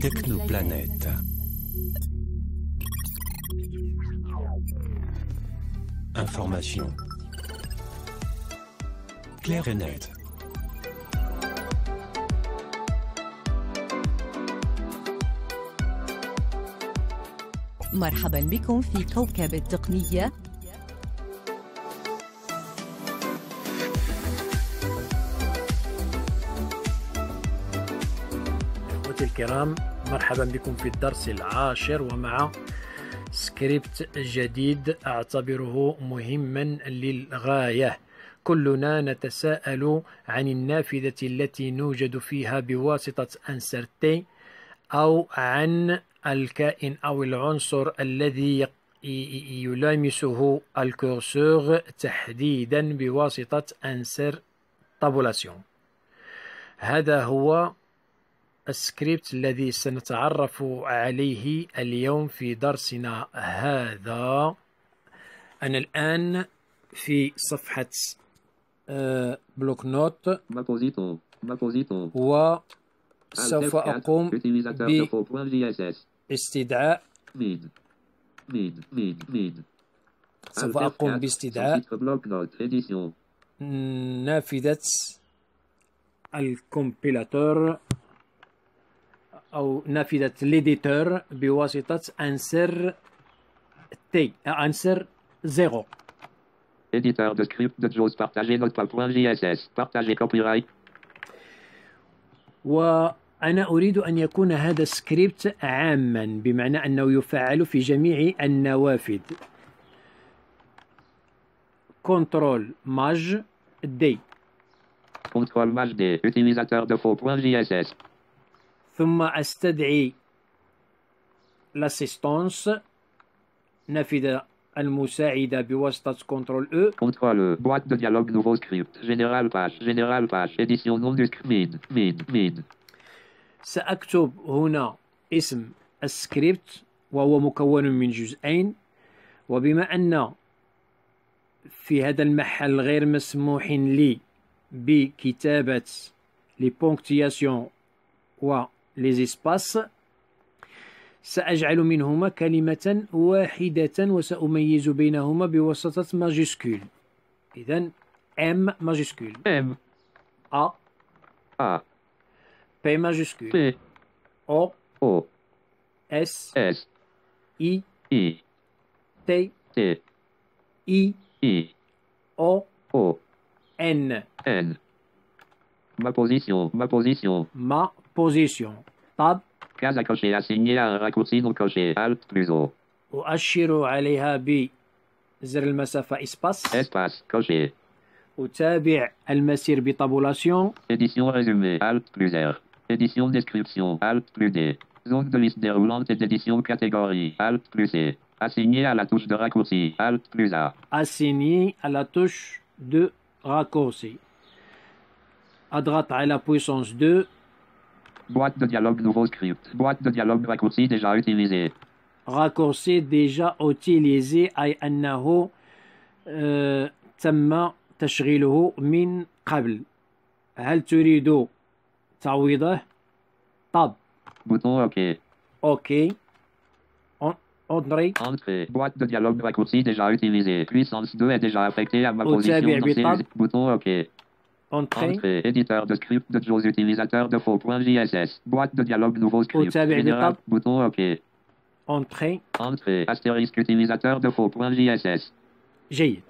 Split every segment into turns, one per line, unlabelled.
Technoplanète. Information claire et nette.
مرحبا بكم في كوكب التقنية.
أخوتي الكرام، مرحبا بكم في الدرس العاشر ومع سكريبت جديد أعتبره مهما للغاية. كلنا نتساءل عن النافذة التي نوجد فيها بواسطة انسرتي أو عن الكائن أو العنصر الذي يلامسه الكورسور تحديدا بواسطة انسر تابولاسيون. هذا هو السكريبت الذي سنتعرف عليه اليوم في درسنا هذا. أنا الآن في صفحة بلوك نوت وسوف أقوم باستدعاء نافذة الكمبيلاتور أو نافذة ليديتور بواسطة انسر زيرو.
Éditeur de script de JAWS, partagez notepad.jss, partagez copyright.
وأنا أريد أن يكون هذا السكريبت عاما، بمعنى أنه يفعل في جميع النوافذ. كنترول ماج دي.
Contrôle Maj D, utilisateur de faux.jss.
ثم أستدعي l'assistance نافذة المساعدة بواسطة كنترول E.
Contrôle E, boîte de dialogue nouveau script, général page, édition nom du script, mid.
سأكتب هنا اسم السكريبت وهو مكون من جزئين، وبما أن في هذا المحل غير مسموح لي بكتابة لي بونكتياسيون و لي اسباس، سأجعل منهما كلمة واحدة وسأميز بينهما بواسطة ماجيسكول. إذن M ماجيسكول،
M
A P ماجيسكول،
P O
S
I
T I O N.
Ma position.
Tab.
Case à cocher assignée à un raccourci non coché. Alt plus O.
أؤشر عليها بزر المسافة
Espace coché.
أتابع المسير بطابولاسيون.
Édition résumée. Alt plus R. Édition description. Alt plus D. Zone de liste déroulante et d'édition catégorie. Alt plus C. Assigné à la touche de raccourci. Alt plus A.
Assigné à la touche de raccourci. أضغط على puissance 2.
Boîte de dialogue nouveau script. Boîte de dialogue raccourci déjà utilisé.
Raccourci déjà utilisé أي أنه تم تشغيله من قبل. هل تريد تعويضه؟ طب.
Bouton OK.
OK.
Entrée. Boîte de dialogue raccourci déjà utilisé. Puissance 2 est déjà affectée à ma position. Bouton OK. Entrée. Éditeur de script de JAWS, utilisateur de faux.jss. Boîte de dialogue nouveau script. Général. Bouton OK.
Entrée.
Astérisque utilisateur de faux.jss.
جيد.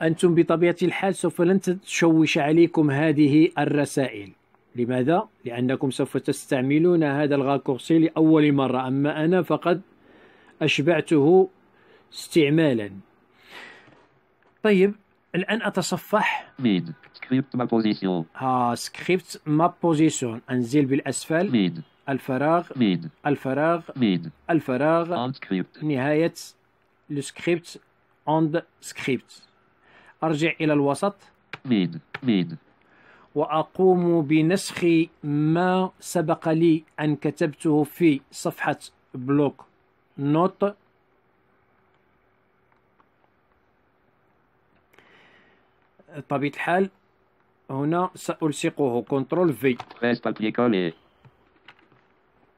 أنتم بطبيعة الحال سوف لن تشوش عليكم هذه الرسائل. لماذا؟ لأنكم سوف تستعملون هذا الغاكورسي لأول مرة، أما أنا فقد أشبعته استعمالا. طيب، الآن أتصفح.
ميد. سكريبت ما بوزيسيون.
سكريبت ما بوزيسيون. أنزل بالأسفل.
ميد.
الفراغ.
ميد.
الفراغ.
ميد.
الفراغ.
أند سكريبت.
نهاية السكريبت. أند سكريبت. أرجع إلى الوسط.
ميد.
وأقوم بنسخ ما سبق لي أن كتبته في صفحة بلوك نوت. بطبيعة الحال هنا سألصقه كنترول في.
Presse papier collé.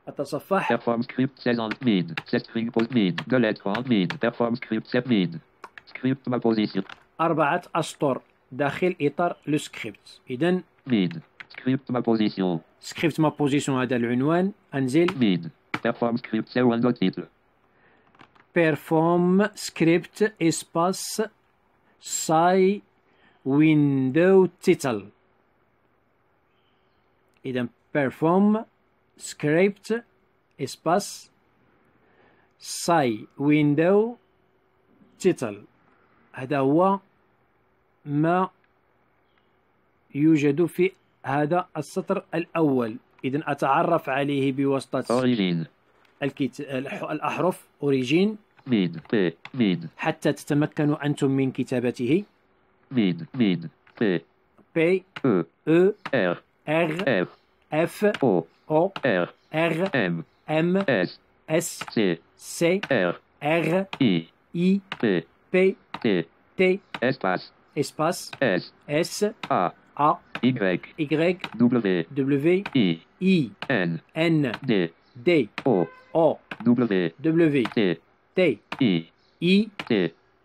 أتصفح.
Perform script 16 mid. Set string post mid. Delete from mid. Perform script set mid. Script ma position.
4 أسطر داخل إطار السكريبت. إذن
mid. Script ma position.
سكريبت ما بوزيسيون هذا العنوان. أنزل
mid. Perform script c'est window title.
perform script espace ساي window title. إذن perform script espace ساي window title. هذا هو ما يوجد في هذا السطر الأول. إذن أتعرف عليه بواسطة
origin.
الأحرف origin
mid. P. mid.
حتى تتمكنوا أنتم من كتابته.
mid. mid. P.
P
E.
E
R.
R
F.
F
O.
O
R.
R
M.
M
S.
S
C.
C
R.
R
I.
I
P.
P
T.
T
Espace.
espace
S.
S
A.
A
Y.
Y
W.
W
I.
I
N.
N
D.
D
O.
O
W.
W
T.
T
I.
I
T.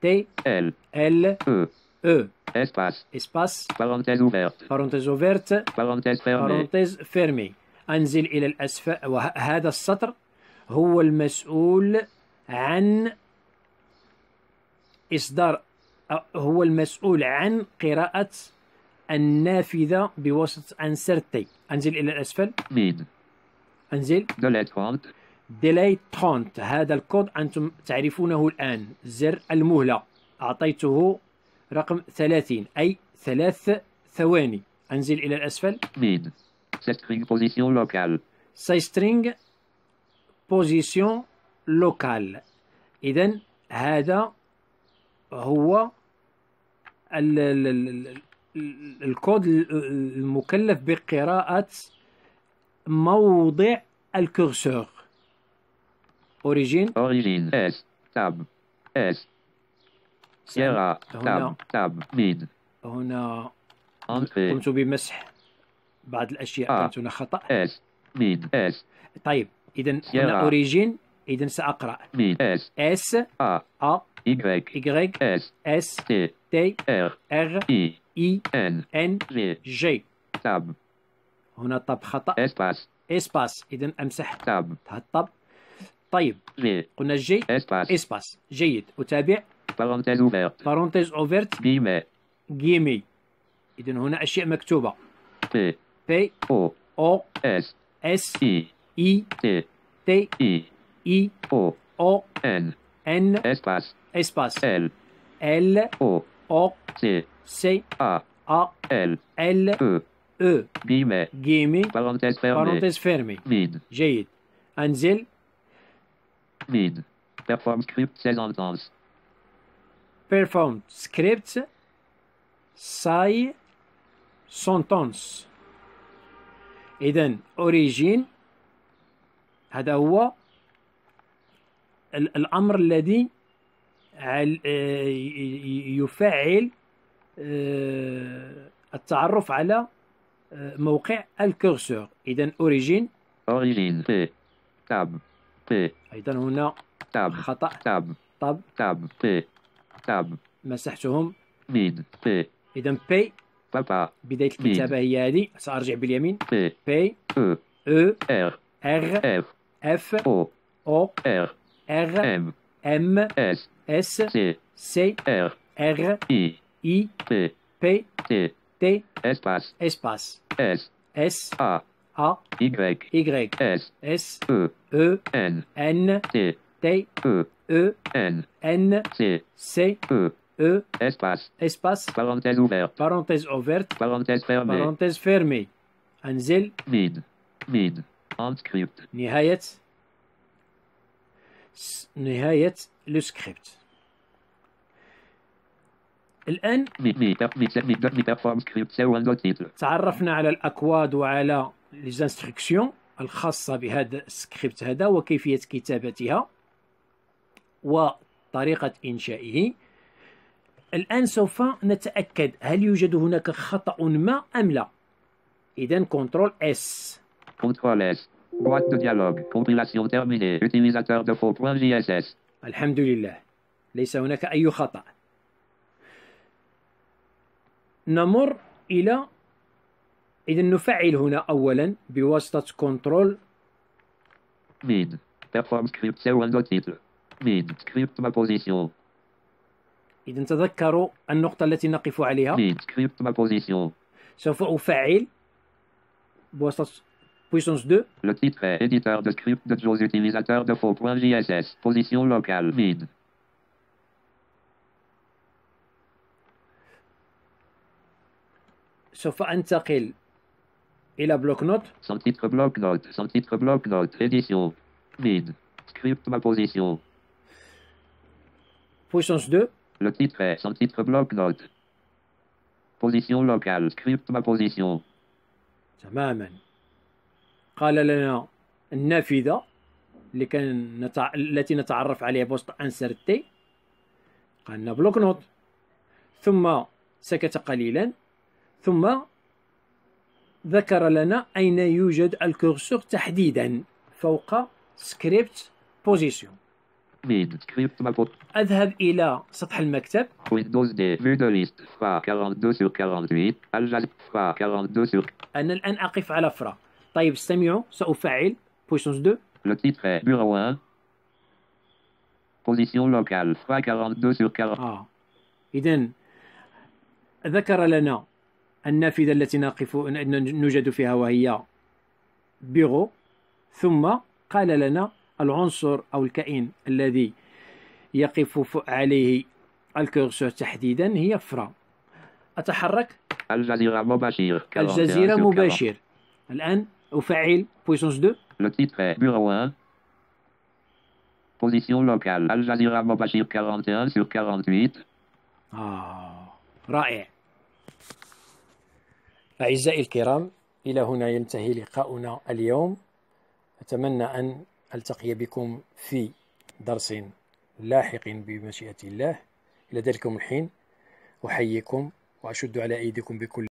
T
L.
L
E.
E
Espace.
espace
Parenthèse ouverte.
parenthèse ouverte
Parenthèse fermée.
parenthèse fermée. أنزل إلى الأسفل. وهذا السطر هو المسؤول عن إصدار، هو المسؤول عن قراءة النافذة بواسطة انسرتي. أنزل إلى الأسفل.
mid.
أنزل
delete font.
ديلي 30. هذا الكود أنتم تعرفونه الآن. زر المهلة أعطيته رقم 30 أي 3 ثواني. أنزل إلى الأسفل.
mid. set string position locale.
سي سترينج بوزيسيون لوكال. إذن هذا هو الكود المكلف بقراءة موضع الكورسور.
origin S tab S Sierra
هنا
tab mid.
هنا
entrée
قمت بمسح بعض الأشياء كانت هنا خطأ.
S mid S
طيب إذن هنا أوريجين. إذن سأقرأ
mid S
S
A
A
Y
Y
S
S
T
T
R
R
I
I
N
N
G
G.
tab
هنا طب خطأ.
espace
إسباس. إذن أمسح
tab
هذا الطب. طيب
G
قلنا جي
espace
إسباس. جيد. أتابع.
parenthèse ouverte.
بارونتيز أوفرت
guillemets
جيمي. إذن هنا أشياء مكتوبة.
P
P
O
O
S
S
I
I
T
T
I
I
O
O
N
N
espace
إسباس
L
L
O
O
C
C
A
A
L
L
E
E
guillemets
جيمي
parenthèse fermée.
بارونتيز فيرمي.
mid
جيد. أنزل.
mid perform script 16 instances.
perform script ساي sentence. إذن origin هذا هو الأمر الذي يفعل التعرف على موقع الكورسور. إذن origin
P tab P
أيضا هنا
tab
خطأ.
tab
طب
tab P tab
مسحتهم.
mid P
إذن P
papa
بداية الكتابة هي هذه. سأرجع باليمين.
P
P
E
E
R
R
F
F
O
O
R
R
M
M
S
S
C
C
R
R
I
I
P
P
T
T
espace
espace
S
S
A
A
Y
Y
S
S
E
E
N
N
T
T
E
E
N
N
C
C
E
E
espace
espace
parenthèse ouverte
parenthèse ouverte
parenthèse fermée.
parenthèse fermée. أنزل.
mid end script
نهاية السكريبت. الآن
perform script c'est window title.
تعرفنا على الأكواد وعلى ليزانستركسيون الخاصة بهذا السكريبت هذا وكيفية كتابتها وطريقة إنشائه. الآن سوف نتأكد هل يوجد هناك خطأ ما أم لا. إذن كنترول S
Contrôle S Boîte de dialogue. Compilation terminée. Utilisateur de faux.jss.
الحمد لله، ليس هناك أي خطأ. نمر إلى إذا نفعل هنا أولا بواسطة كنترول
Mid. Perform script segundo titre. Mid. Script ma position.
إذا تذكروا النقطة التي نقف عليها.
Mid. Script ma position.
سوف أفعل بواسطة puissance 2.
Le titre est éditeur de script de JAWS utilisateur de faux.js. Position locale. Mid.
سوف أنتقل إلى بلوك نوت.
Sans titre bloc note. Sans titre bloc note. Édition. Mid. Script ma position.
puissance 2.
Le titre est sans titre bloc note. Position locale. Script ma position.
تماما. قال لنا النافذة التي نتعرف عليها بواسطة انسرتي، قال لنا بلوك نوت، ثم سكت قليلا، ثم ذكر لنا أين يوجد الكورسور تحديدا فوق سكريبت بوزيشن. أذهب إلى سطح المكتب.
Windows D, vue de liste, FRA 42/48, Aljazeera FRA 42/.
أنا الآن أقف على فرا. طيب استمعوا، سأفعل puissance 2.
Le titre est bureau 1. Position locale, FRA 42/40.
إذن ذكر لنا النافذة التي نوجد فيها وهي بيرو، ثم قال لنا العنصر أو الكائن الذي يقف عليه الكورسور تحديدا هي فرا. أتحرك.
الجزيرة مباشر.
الجزيرة مباشر. الآن أفعل puissance 2.
Le titre est bureau 1. Position locale. الجزيرة مباشر 41/48.
رائع. أعزائي الكرام، إلى هنا ينتهي لقاؤنا اليوم. أتمنى أن ألتقي بكم في درس لاحق بمشيئة الله. إلى ذلكم الحين أحييكم وأشد على أيديكم بكل